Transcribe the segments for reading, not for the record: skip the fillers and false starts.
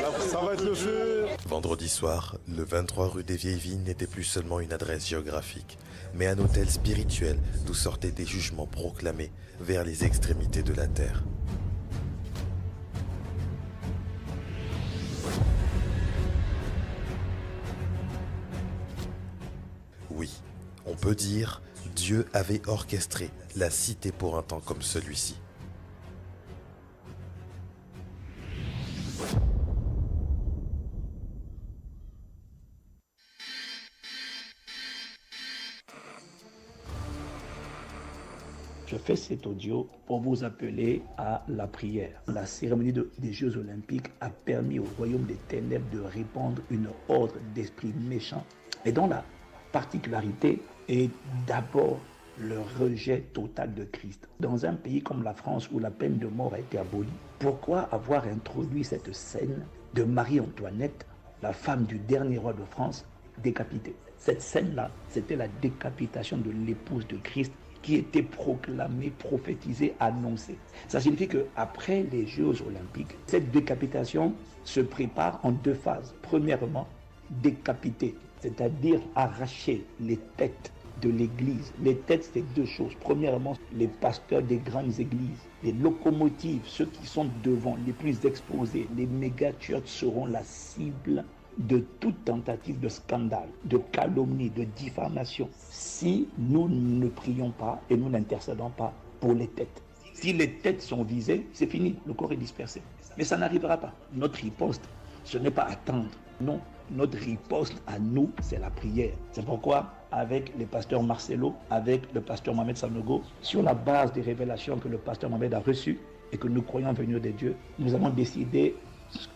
Ça va être le feu. Vendredi soir, le 23 rue des Vieilles Vignes n'était plus seulement une adresse géographique, mais un hôtel spirituel d'où sortaient des jugements proclamés vers les extrémités de la terre. Oui, on peut dire, Dieu avait orchestré la cité pour un temps comme celui-ci. Je fais cet audio pour vous appeler à la prière. La cérémonie des Jeux Olympiques a permis au royaume des ténèbres de répandre une horde d'esprits méchants et dont la particularité est d'abord le rejet total de Christ. Dans un pays comme la France où la peine de mort a été abolie, pourquoi avoir introduit cette scène de Marie-Antoinette, la femme du dernier roi de France, décapitée? Cette scène-là, c'était la décapitation de l'épouse de Christ qui était proclamée, prophétisée, annoncée. Ça signifie qu'après les Jeux Olympiques, cette décapitation se prépare en deux phases. Premièrement, décapiter, c'est-à-dire arracher les têtes de l'Église. Les têtes, c'est deux choses. Premièrement, les pasteurs des grandes églises, les locomotives, ceux qui sont devant, les plus exposés, les méga-churches seront la cible de toute tentative de scandale, de calomnie, de diffamation, si nous ne prions pas et nous n'intercédons pas pour les têtes. Si les têtes sont visées, c'est fini, le corps est dispersé. Mais ça n'arrivera pas. Notre riposte, ce n'est pas attendre. Non, notre riposte à nous, c'est la prière. C'est pourquoi, avec le pasteur Marcelo, avec le pasteur Mohamed Sanogo, sur la base des révélations que le pasteur Mohamed a reçues et que nous croyons venir de Dieu, nous avons décidé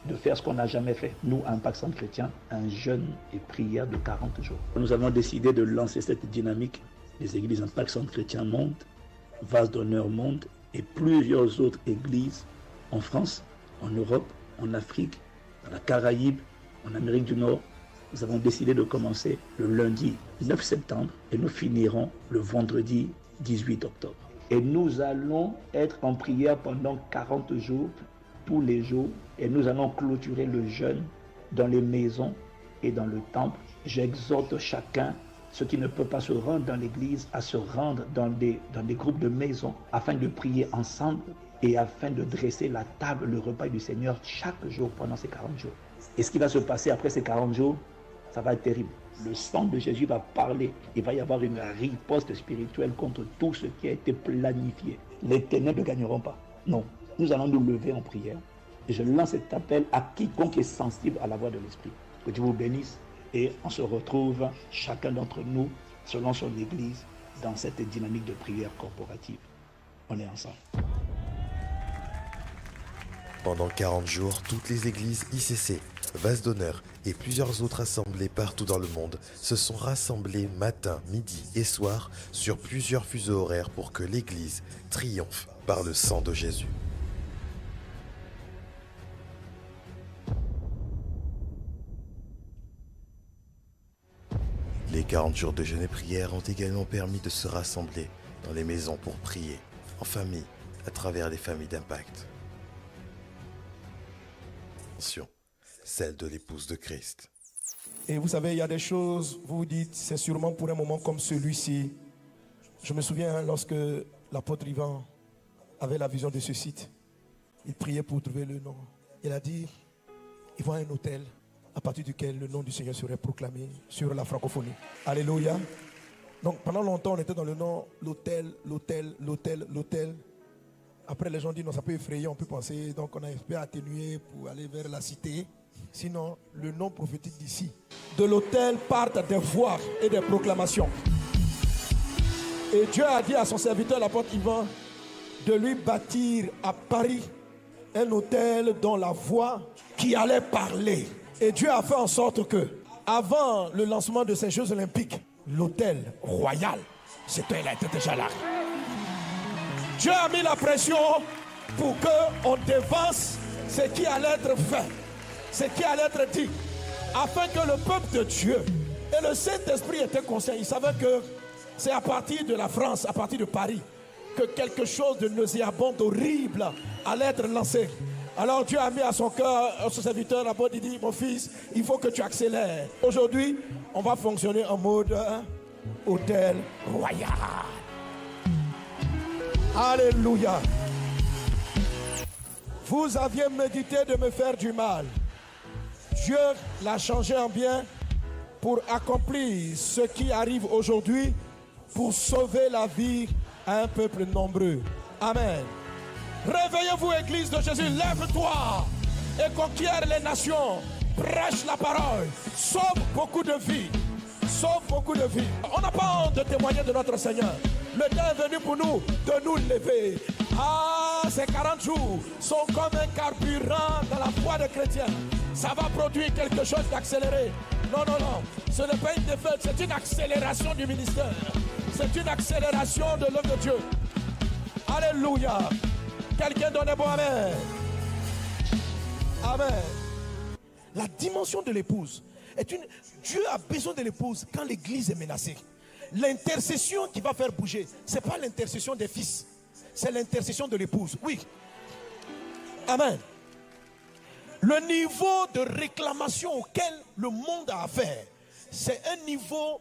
de faire ce qu'on n'a jamais fait. Nous, Impact Centre Chrétien, un jeûne et prière de 40 jours. Nous avons décidé de lancer cette dynamique. Les églises Impact Centre Chrétien montent, Vase d'honneur monte et plusieurs autres églises en France, en Europe, en Afrique, dans la Caraïbe, en Amérique du Nord. Nous avons décidé de commencer le lundi 9 septembre et nous finirons le vendredi 18 octobre. Et nous allons être en prière pendant 40 jours, tous les jours, et nous allons clôturer le jeûne dans les maisons et dans le temple. J'exhorte chacun, ceux qui ne peuvent pas se rendre dans l'église, à se rendre dans des groupes de maisons afin de prier ensemble et afin de dresser la table, le repas du Seigneur chaque jour pendant ces 40 jours. Et ce qui va se passer après ces 40 jours, ça va être terrible. Le sang de Jésus va parler. Il va y avoir une riposte spirituelle contre tout ce qui a été planifié. Les ténèbres ne gagneront pas. Non. Nous allons nous lever en prière. Et je lance cet appel à quiconque est sensible à la voix de l'Esprit. Que Dieu vous bénisse et on se retrouve chacun d'entre nous selon son église dans cette dynamique de prière corporative. On est ensemble. Pendant 40 jours, toutes les églises ICC, Vase d'honneur et plusieurs autres assemblées partout dans le monde se sont rassemblées matin, midi et soir sur plusieurs fuseaux horaires pour que l'église triomphe par le sang de Jésus. Les 40 jours de jeûne et prière ont également permis de se rassembler dans les maisons pour prier, en famille, à travers les familles d'impact. Attention, celle de l'épouse de Christ. Et vous savez, il y a des choses, vous vous dites, c'est sûrement pour un moment comme celui-ci. Je me souviens lorsque l'apôtre Ivan avait la vision de ce site, il priait pour trouver le nom. Il a dit, il voit un hôtel à partir duquel le nom du Seigneur serait proclamé sur la francophonie. Alléluia. Donc pendant longtemps, on était dans le nom, l'hôtel. Après, les gens disent, non, ça peut effrayer, on peut penser, donc on a espéré atténuer pour aller vers la cité. Sinon, le nom prophétique d'ici. De l'hôtel partent des voix et des proclamations. Et Dieu a dit à son serviteur, l'apôtre Ivan, de lui bâtir à Paris un hôtel dont la voix qui allait parler. Et Dieu a fait en sorte que, avant le lancement de ces Jeux Olympiques, l'hôtel royal, c'était déjà là. Dieu a mis la pression pour qu'on dévance ce qui allait être fait, ce qui allait être dit, afin que le peuple de Dieu et le Saint-Esprit étaient conscients. Ils savaient que c'est à partir de la France, à partir de Paris, que quelque chose de nauséabond, horrible allait être lancé. Alors Dieu a mis à son cœur, à son serviteur, d'abord il dit, mon fils, il faut que tu accélères. Aujourd'hui, on va fonctionner en mode hôtel royal. Alléluia. Vous aviez médité de me faire du mal. Dieu l'a changé en bien pour accomplir ce qui arrive aujourd'hui, pour sauver la vie à un peuple nombreux. Amen. Réveillez-vous, Église de Jésus, lève-toi et conquiert les nations. Prêche la parole, sauve beaucoup de vies. Sauve beaucoup de vies. On n'a pas honte de témoigner de notre Seigneur. Le temps est venu pour nous de nous lever. Ah, ces 40 jours sont comme un carburant dans la foi des chrétiens. Ça va produire quelque chose d'accéléré. Non, non, non. Ce n'est pas une défaite, c'est une accélération du ministère. C'est une accélération de l'œuvre de Dieu. Alléluia. Quelqu'un donne un bon amen. Amen. La dimension de l'épouse est une... Dieu a besoin de l'épouse quand l'église est menacée. L'intercession qui va faire bouger, ce n'est pas l'intercession des fils, c'est l'intercession de l'épouse. Oui. Amen. Le niveau de réclamation auquel le monde a affaire, c'est un niveau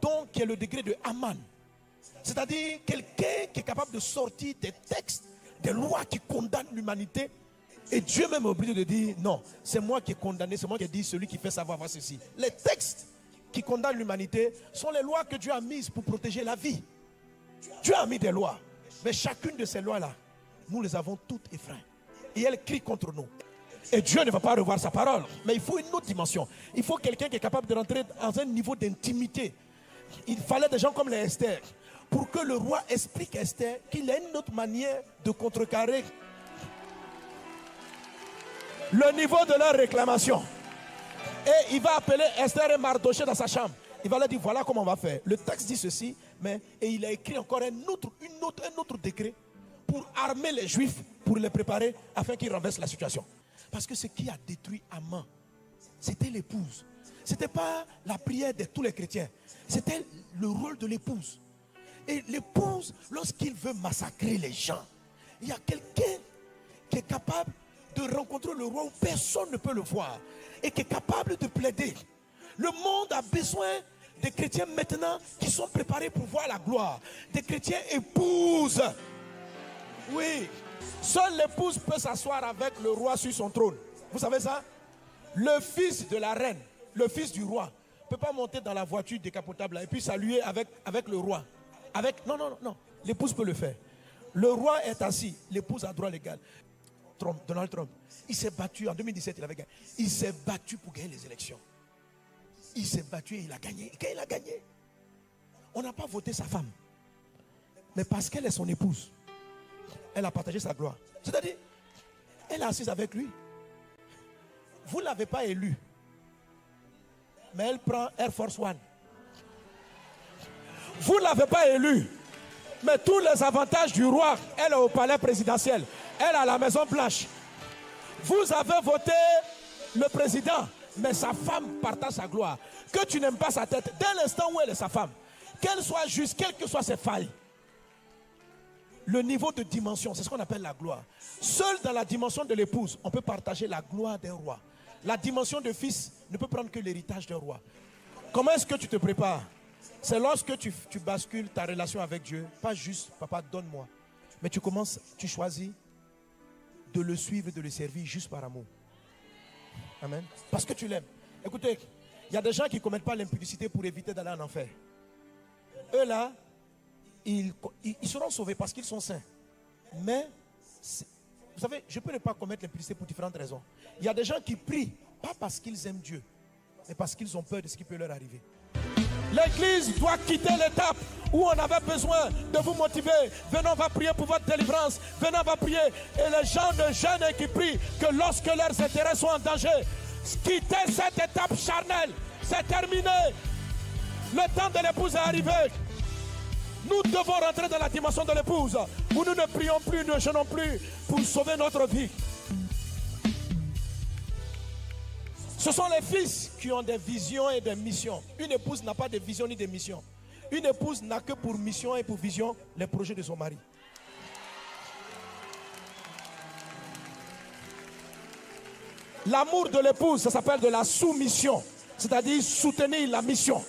donc qui est le degré de Aman. C'est-à-dire quelqu'un qui est capable de sortir des textes, des lois qui condamnent l'humanité. Et Dieu même est obligé de dire, non, c'est moi qui ai condamné, c'est moi qui ai dit, celui qui fait savoir va ceci. Les textes qui condamnent l'humanité sont les lois que Dieu a mises pour protéger la vie. Dieu a mis des lois, mais chacune de ces lois-là, nous les avons toutes effreintes. Et elles crient contre nous. Et Dieu ne va pas revoir sa parole, mais il faut une autre dimension. Il faut quelqu'un qui est capable de rentrer dans un niveau d'intimité. Il fallait des gens comme les Esther, pour que le roi explique à Esther qu'il a une autre manière de contrecarrer le niveau de leur réclamation. Et il va appeler Esther et Mardoché dans sa chambre. Il va leur dire, voilà comment on va faire. Le texte dit ceci, et il a écrit encore un autre décret pour armer les Juifs, pour les préparer afin qu'ils renversent la situation. Parce que ce qui a détruit Aman, c'était l'épouse. Ce n'était pas la prière de tous les chrétiens. C'était le rôle de l'épouse. Et l'épouse, lorsqu'il veut massacrer les gens, il y a quelqu'un qui est capable de rencontrer le roi où personne ne peut le voir et qui est capable de plaider. Le monde a besoin des chrétiens maintenant qui sont préparés pour voir la gloire. Des chrétiens épouses. Oui. Seule l'épouse peut s'asseoir avec le roi sur son trône. Vous savez ça? Le fils de la reine, le fils du roi, ne peut pas monter dans la voiture décapotable et puis saluer avec le roi. Non. L'épouse peut le faire. Le roi est assis, l'épouse a droit légal. Donald Trump, il s'est battu en 2017, il avait gagné. Il s'est battu pour gagner les élections. Il s'est battu et il a gagné. Et quand il a gagné, on n'a pas voté sa femme. Mais parce qu'elle est son épouse, elle a partagé sa gloire. C'est-à-dire, elle est assise avec lui. Vous ne l'avez pas élu. Mais elle prend Air Force One. Vous ne l'avez pas élu. Mais tous les avantages du roi, elle est au palais présidentiel. Elle a la Maison Blanche. Vous avez voté le président, mais sa femme partage sa gloire. Que tu n'aimes pas sa tête, dès l'instant où elle est sa femme, qu'elle soit juste, quelles que soient ses failles, le niveau de dimension, c'est ce qu'on appelle la gloire. Seul dans la dimension de l'épouse, on peut partager la gloire d'un roi. La dimension de fils ne peut prendre que l'héritage d'un roi. Comment est-ce que tu te prépares? C'est lorsque tu bascules ta relation avec Dieu, pas juste, papa, donne-moi. Mais tu choisis de le suivre et de le servir juste par amour. Amen. Parce que tu l'aimes. Écoutez, il y a des gens qui ne commettent pas l'impudicité pour éviter d'aller en enfer. Eux là, ils seront sauvés parce qu'ils sont saints. Mais, vous savez, je peux ne pas commettre l'impudicité pour différentes raisons. Il y a des gens qui prient, pas parce qu'ils aiment Dieu, mais parce qu'ils ont peur de ce qui peut leur arriver. L'église doit quitter l'étape où on avait besoin de vous motiver. Venons, on va prier pour votre délivrance. Venons, on va prier. Et les gens ne jeûnent et qui prient que lorsque leurs intérêts sont en danger, quitter cette étape charnelle, c'est terminé. Le temps de l'épouse est arrivé. Nous devons rentrer dans la dimension de l'épouse où nous ne prions plus, ne jeûnons plus pour sauver notre vie. Ce sont les fils qui ont des visions et des missions. Une épouse n'a pas de vision ni de mission. Une épouse n'a que pour mission et pour vision les projets de son mari. L'amour de l'épouse, ça s'appelle de la soumission. C'est-à-dire soutenir la mission.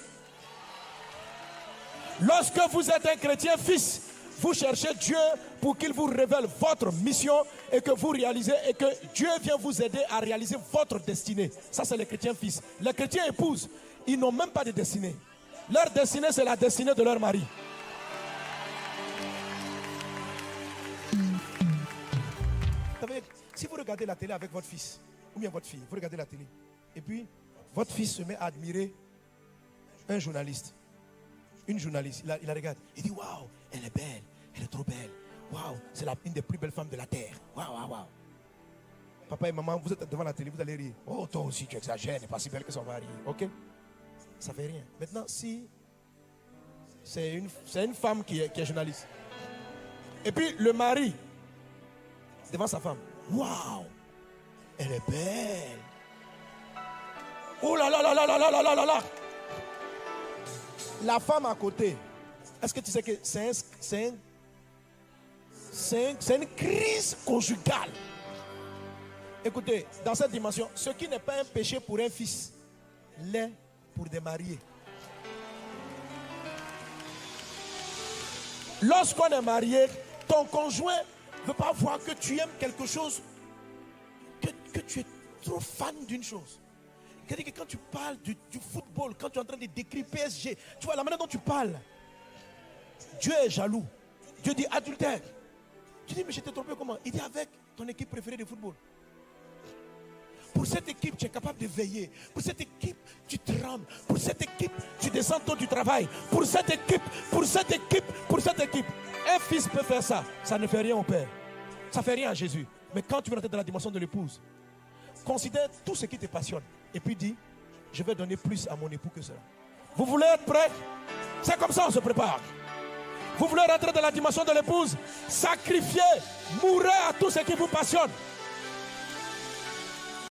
Lorsque vous êtes un chrétien fils, vous cherchez Dieu pour qu'il vous révèle votre mission et que vous réalisez et que Dieu vient vous aider à réaliser votre destinée. Ça, c'est les chrétiens fils. Les chrétiens épouses, ils n'ont même pas de destinée. Leur destinée, c'est la destinée de leur mari. Si vous regardez la télé avec votre fils, ou bien votre fille, vous regardez la télé, et puis votre fils se met à admirer un journaliste. Une journaliste, il la regarde, il dit waouh, elle est belle, elle est trop belle. Waouh, c'est une des plus belles femmes de la terre. Waouh, waouh, waouh. Papa et maman, vous êtes devant la télé, vous allez rire. Oh, toi aussi, tu exagères, elle n'est pas si belle que son mari. Ok? Ça fait rien. Maintenant, si c'est une femme qui est journaliste, et puis le mari, devant sa femme, waouh, elle est belle. Oh là là là là là là là là là. La femme à côté, est-ce que tu sais que c'est une crise conjugale? Écoutez, dans cette dimension, ce qui n'est pas un péché pour un fils, l'est pour des mariés. Lorsqu'on est marié, ton conjoint ne veut pas voir que tu aimes quelque chose, que tu es trop fan d'une chose. C'est-à-dire que quand tu parles du football, quand tu es en train de décrire PSG, tu vois la manière dont tu parles, Dieu est jaloux. Dieu dit adultère. Tu dis mais j'étais trompé comment? Il dit avec ton équipe préférée de football. Pour cette équipe, tu es capable de veiller. Pour cette équipe, tu trembles. Pour cette équipe, tu descends tôt du travail. Pour cette équipe, pour cette équipe, pour cette équipe. Un fils peut faire ça. Ça ne fait rien au père. Ça ne fait rien à Jésus. Mais quand tu veux rentrer dans la dimension de l'épouse, considère tout ce qui te passionne. Et puis dis, je vais donner plus à mon époux que cela. Vous voulez être prêt? C'est comme ça on se prépare. Vous voulez rentrer dans la dimension de l'épouse? Sacrifiez, mourrez à tout ce qui vous passionne.